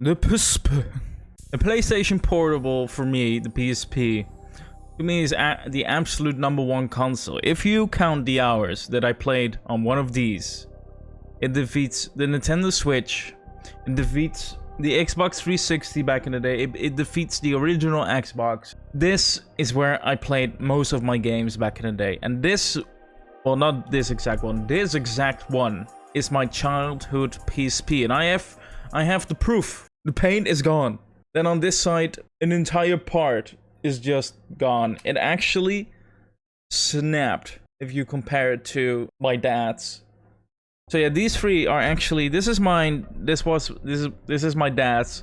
The PSP. The PlayStation Portable, for me, the PSP, to me is the absolute #1 console. If you count the hours that I played on one of these, it defeats the Nintendo Switch, it defeats the Xbox 360 back in the day, it defeats the original Xbox. This is where I played most of my games back in the day. And this, well, not this exact one, this exact one is my childhood PSP. And I have the proof. The paint is gone. Then on this side, an entire part is just gone. It actually snapped if you compare it to my dad's. So yeah, these three are actually, this is mine, this is my dad's,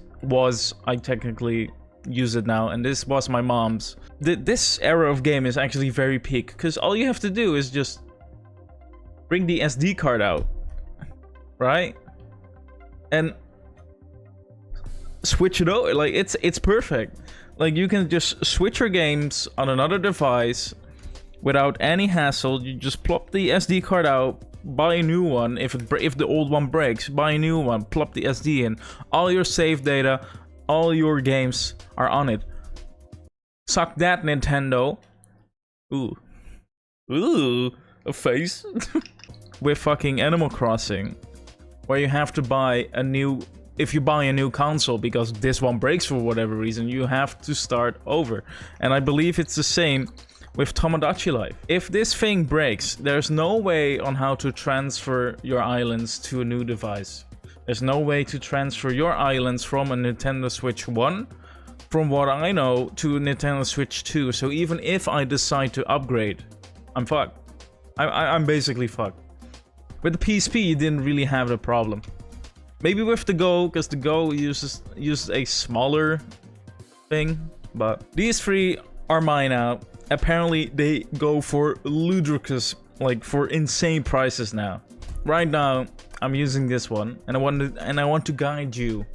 I technically use it now, and this was my mom's. This era of game is actually very peak, because all you have to do is just bring the SD card out, right? And switch it over. Like, it's perfect. Like, you can just switch your games on another device without any hassle. You just plop the SD card out, buy a new one. If the old one breaks, buy a new one, plop the SD in. All your save data, all your games are on it. Suck that, Nintendo. Ooh, a face. With fucking Animal Crossing, where you have to buy a new, if you buy a new console because this one breaks for whatever reason, you have to start over. And I believe it's the same with Tomodachi Life. If this thing breaks, there's no way on how to transfer your islands to a new device. There's no way to transfer your islands from a Nintendo Switch 1, from what I know, to a Nintendo Switch 2. So even if I decide to upgrade, I'm fucked. I'm basically fucked. With the PSP, you didn't really have the problem. Maybe with the Go, because the Go uses a smaller thing. But these three are mine now. Apparently, they go for ludicrous, like for insane prices now. Right now, I'm using this one, and I want to guide you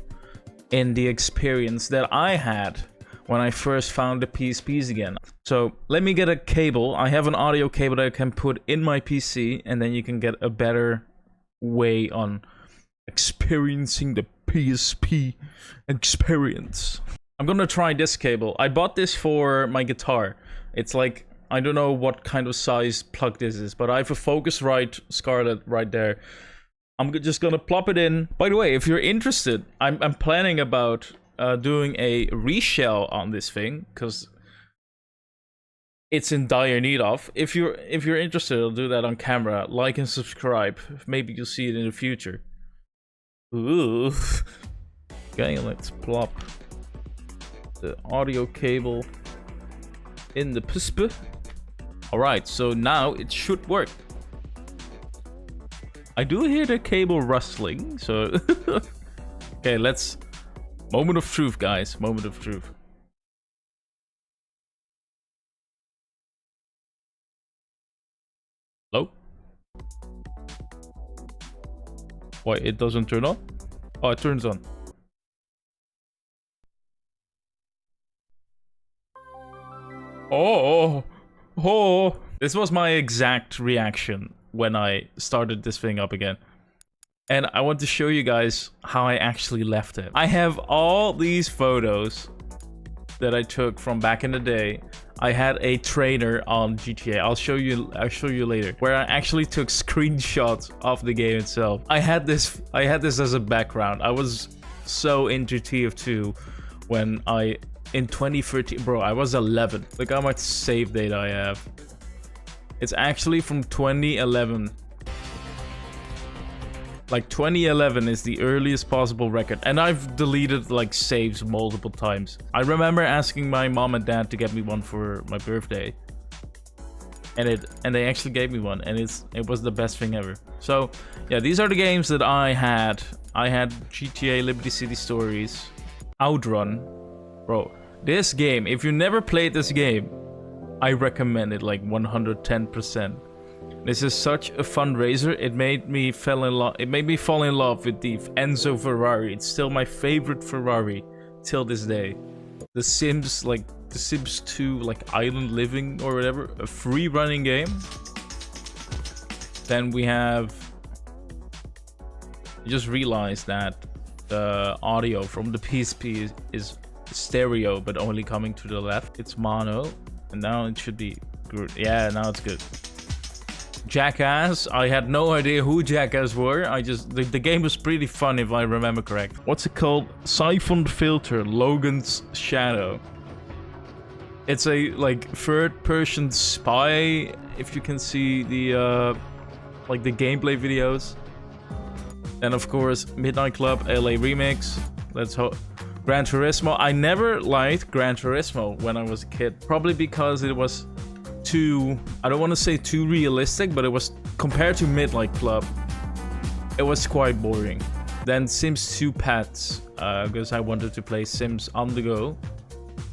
in the experience that I had when I first found the PSPs again. So let me get a cable. I have an audio cable that I can put in my PC, and then you can get a better way on experiencing the PSP experience. I'm gonna try this cable. I bought this for my guitar. It's like, I don't know what kind of size plug this is, but I have a Focusrite Scarlett right there. I'm just gonna plop it in. By the way, if you're interested, I'm planning about doing a reshell on this thing, because it's in dire need of. If you're interested, I'll do that on camera. Like and subscribe. Maybe you'll see it in the future. Ooh. Okay, let's plop the audio cable in the PSP. Alright, so now it should work. I do hear the cable rustling, so okay, let's moment of truth, guys. Moment of truth. Hello? Why, it doesn't turn on? Oh, it turns on. Oh. This was my exact reaction when I started this thing up again. And I want to show you guys how I actually left it. I have all these photos that I took from back in the day. I had a trainer on GTA. I'll show you later, where I actually took screenshots of the game itself. I had this as a background. I was so into TF2 when in 2013, bro, I was 11. Look how much save data I have. It's actually from 2011. Like, 2011 is the earliest possible record, and I've deleted like saves multiple times. I remember asking my mom and dad to get me one for my birthday, and they actually gave me one, and it was the best thing ever. So yeah, these are the games that I had. I had GTA Liberty City Stories, Outrun, bro. This game, if you never played this game, I recommend it like 110%. This is such a fundraiser. It made me fall in love. It made me fall in love with the Enzo Ferrari. It's still my favorite Ferrari till this day. The Sims, like the Sims 2, like Island Living or whatever, a free running game. Then we have. I just realized that the audio from the PSP is stereo, but only coming to the left. It's mono, and now it should be good. Yeah, now it's good. Jackass. I had no idea who Jackass were. The game was pretty fun if I remember correct. What's it called? Siphoned Filter, Logan's Shadow. It's a like third-person spy. If you can see the like the gameplay videos. And of course, Midnight Club, LA Remix. Let's hope. Gran Turismo. I never liked Gran Turismo when I was a kid. Probably because it was too, I don't want to say too realistic, but it was, compared to Midnight Club, it was quite boring. Then Sims 2 Pets, because I wanted to play Sims on the go.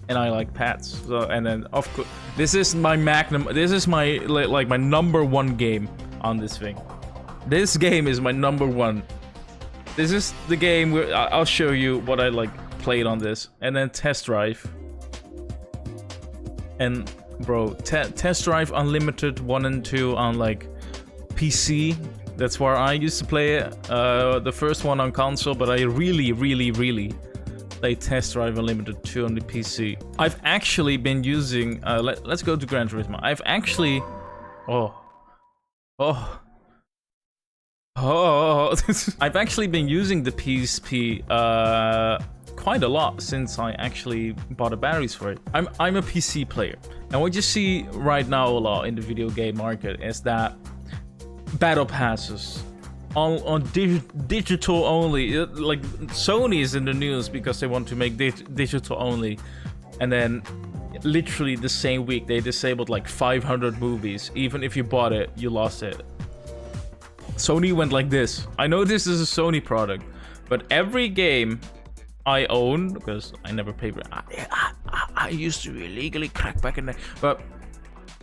And I like pets. So, and then of course, this is my magnum, this is my, like my number one game on this thing. This game is my number one. This is the game where I'll show you what I like played on this. And then Test Drive. And bro, Test Drive Unlimited 1 and 2 on like PC. That's where I used to play it. The first one on console, but I really play Test Drive Unlimited 2 on the PC. I've actually been using, let's go to Gran Turismo. I've actually, I've actually been using the PSP quite a lot since I actually bought the batteries for it. I'm a PC player, and what you see right now a lot in the video game market is that battle passes on digital only. Like Sony is in the news because they want to make digital only, and then literally the same week they disabled like 500 movies. Even if you bought it, you lost it. Sony went like this. I know this is a Sony product, but every game I own, because I never paid for it. I used to illegally crack back in there, but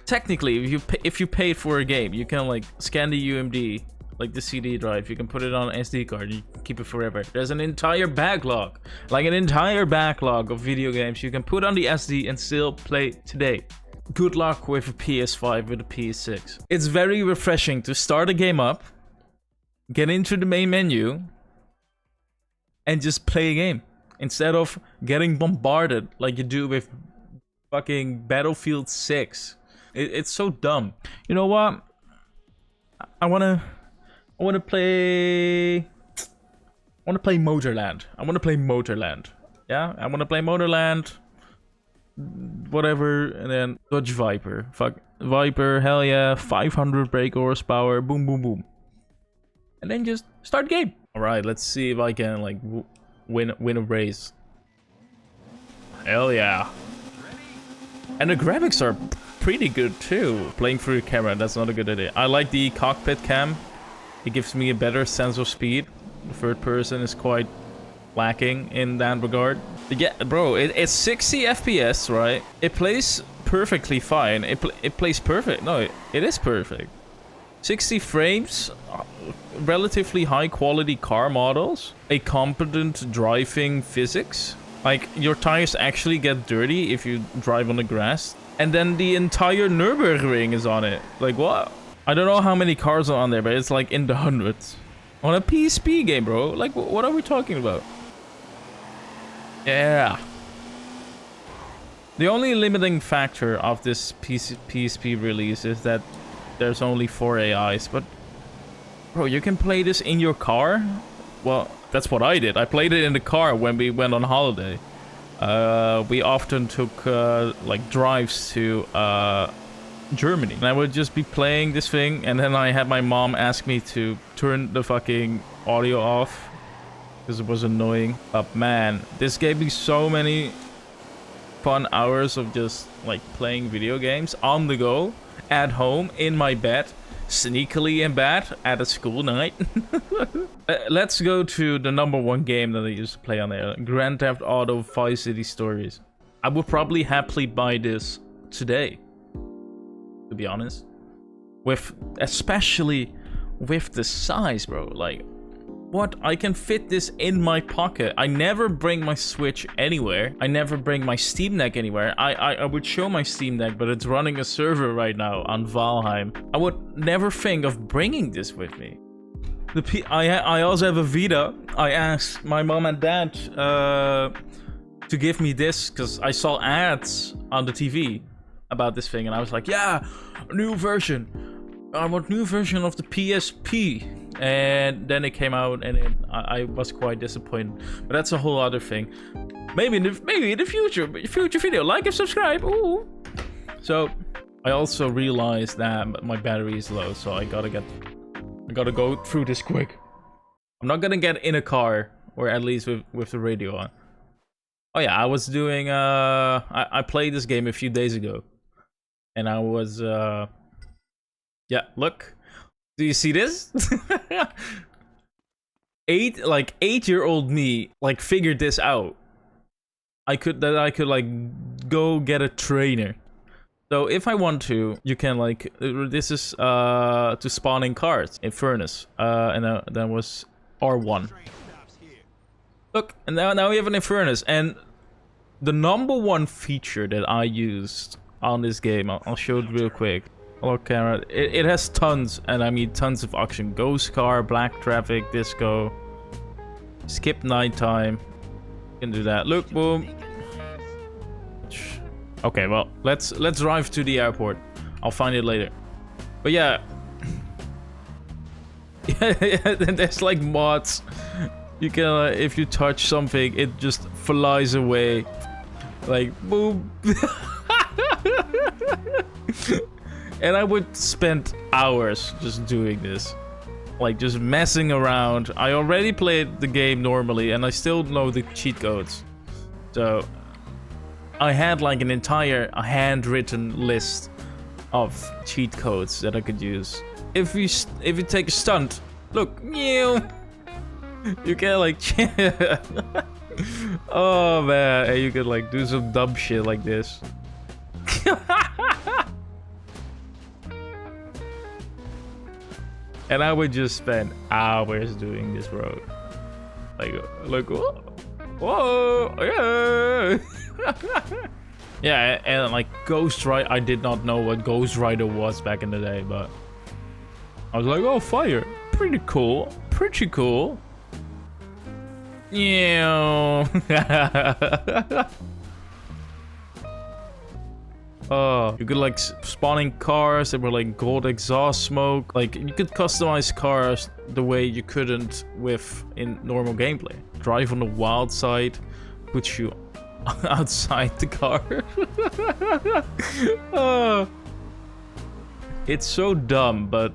technically, if you paid for a game, you can like scan the UMD, like the CD drive. You can put it on an SD card. You can keep it forever. There's an entire backlog, like an entire backlog of video games you can put on the SD and still play today. Good luck with a PS5 with a PS6. It's very refreshing to start a game up, get into the main menu, and just play a game instead of getting bombarded like you do with fucking Battlefield 6. It's so dumb. You know what? I wanna play Motorland. I wanna play Motorland. Yeah, I wanna play Motorland. Whatever, and then Dodge Viper. Fuck Viper, hell yeah, 500 brake horsepower, boom, boom, boom. And then just start game. All right, let's see if I can like win a race. Hell yeah. And the graphics are pretty good too. Playing through the camera, that's not a good idea. I like the cockpit cam. It gives me a better sense of speed. The third person is quite lacking in that regard. Yeah, bro, it's 60 FPS, right? It plays perfectly fine. It plays perfect. No, it is perfect. 60 frames, relatively high quality car models, a competent driving physics. Like, your tires actually get dirty if you drive on the grass. And then the entire Nürburgring is on it. Like, what? I don't know how many cars are on there, but it's like in the hundreds. On a PSP game, bro. Like, what are we talking about? Yeah. The only limiting factor of this PSP release is that there's only 4 AIs, but bro, you can play this in your car? Well, that's what I did. I played it in the car when we went on holiday. We often took like drives to Germany, and I would just be playing this thing, and then I had my mom ask me to turn the fucking audio off because it was annoying. But man, this gave me so many fun hours of just like playing video games on the go, at home, in my bed, sneakily in bed at a school night. Let's go to the #1 game that I used to play on there, Grand Theft Auto Vice City Stories. I would probably happily buy this today, to be honest. Especially with the size, bro. Like, what? I can fit this in my pocket. I never bring my Switch anywhere. I never bring my Steam Deck anywhere. I would show my Steam Deck, but it's running a server right now on Valheim. I would never think of bringing this with me. I also have a Vita. I asked my mom and dad to give me this because I saw ads on the TV about this thing, and I was like, yeah, a new version. I want new version of the PSP. And then it came out, and I was quite disappointed. But that's a whole other thing. Maybe in the future video, like and subscribe. Ooh. So I also realized that my battery is low, so I gotta go through this quick. I'm not gonna get in a car, or at least with the radio on. Oh yeah, I was doing I played this game a few days ago, and I was yeah, look, do you see this? 8-year-old me like figured this out. I could like go get a trainer. So if I want to, you can like, this is to spawning cars in furnace, and that was R1. Look, and now we have an Infernus, and the #1 feature that I used on this game, I'll show it real quick. Hello camera, it has tons, and I mean tons of options. Ghost car, black traffic, disco, skip nighttime. You can do that. Look, boom. Okay, well, let's drive to the airport. I'll find it later. But yeah, yeah, there's like mods. You can, if you touch something, it just flies away. Like, boom. And I would spend hours just doing this. Like, just messing around. I already played the game normally, and I still know the cheat codes. So I had like an entire handwritten list of cheat codes that I could use. If you take a stunt, look, you can like, oh man, and you could like do some dumb shit like this. And I would just spend hours doing this road. Like, whoa, yeah. Yeah, and like Ghost Rider, I did not know what Ghost Rider was back in the day, but I was like, oh, fire, pretty cool, Yeah. Oh, you could like spawning cars that were like gold exhaust smoke. Like you could customize cars the way you couldn't in normal gameplay. Drive on the wild side, puts you outside the car. Oh. It's so dumb, but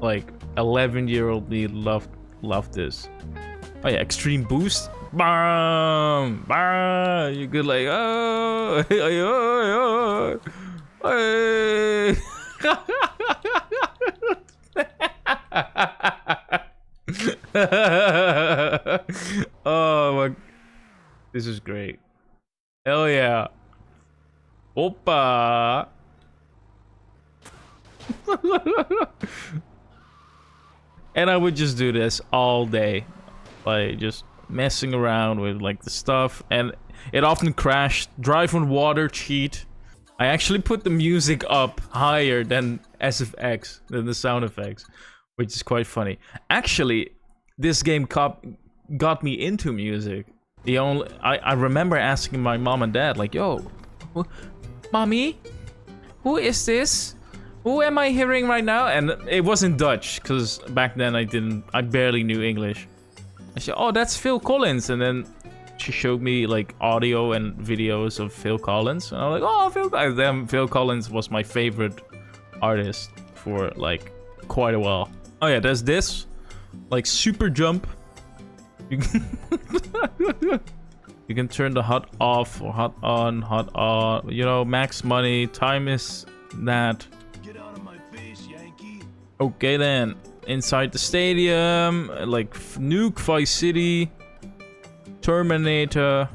like 11-year-old me loved this. Oh yeah, extreme boost. Bam! Bam! You could like, oh, hey. Oh my, this is great. Hell yeah. Oppa. And I would just do this all day, like just messing around with like the stuff, and it often crashed. Drive on water cheat. I actually put the music up higher than SFX, than the sound effects, which is quite funny. Actually, this game got me into music. I remember asking my mom and dad, like, yo, mommy, who is this? Who am I hearing right now? And it was in Dutch, because back then I barely knew English. I said, oh, that's Phil Collins. And then she showed me like audio and videos of Phil Collins. And I was like, oh, Phil Collins. Then Phil Collins was my favorite artist for like quite a while. Oh yeah, there's this. Like super jump. You can turn the HUD off or HUD on. You know, max money. Time is that. Get out of my face, Yankee. Okay then. Inside the stadium, like Nuke, Vice City, Terminator.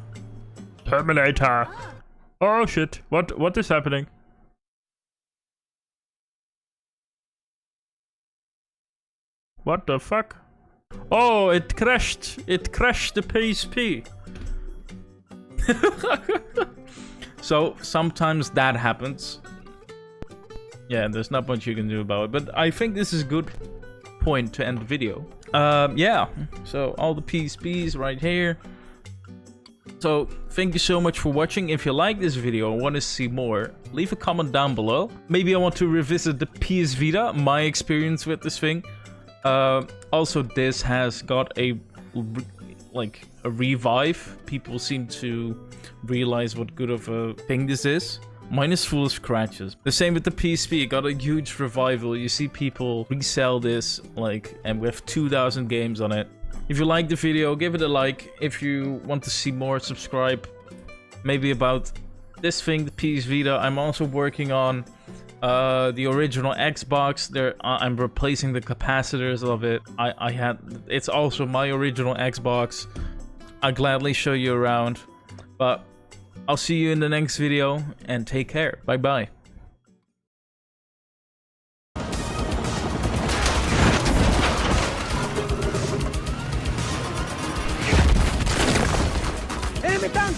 Oh shit! What is happening? What the fuck? Oh, it crashed. It crashed the PSP. So sometimes that happens. Yeah, there's not much you can do about it. But I think this is good point to end the video. Yeah, so all the PSPs right here. So thank you so much for watching. If you like this video and want to see more, leave a comment down below. Maybe I want to revisit the PS Vita, my experience with this thing. Also, this has got a revive. People seem to realize what good of a thing this is. Mine is full of scratches. The same with the PSP. It got a huge revival. You see people resell this, and we have 2,000 games on it. If you like the video, give it a like. If you want to see more, subscribe. Maybe about this thing, the PS Vita. I'm also working on the original Xbox. I'm replacing the capacitors of it. It's also my original Xbox. I'll gladly show you around. But I'll see you in the next video, and take care. Bye bye. Enemy tank!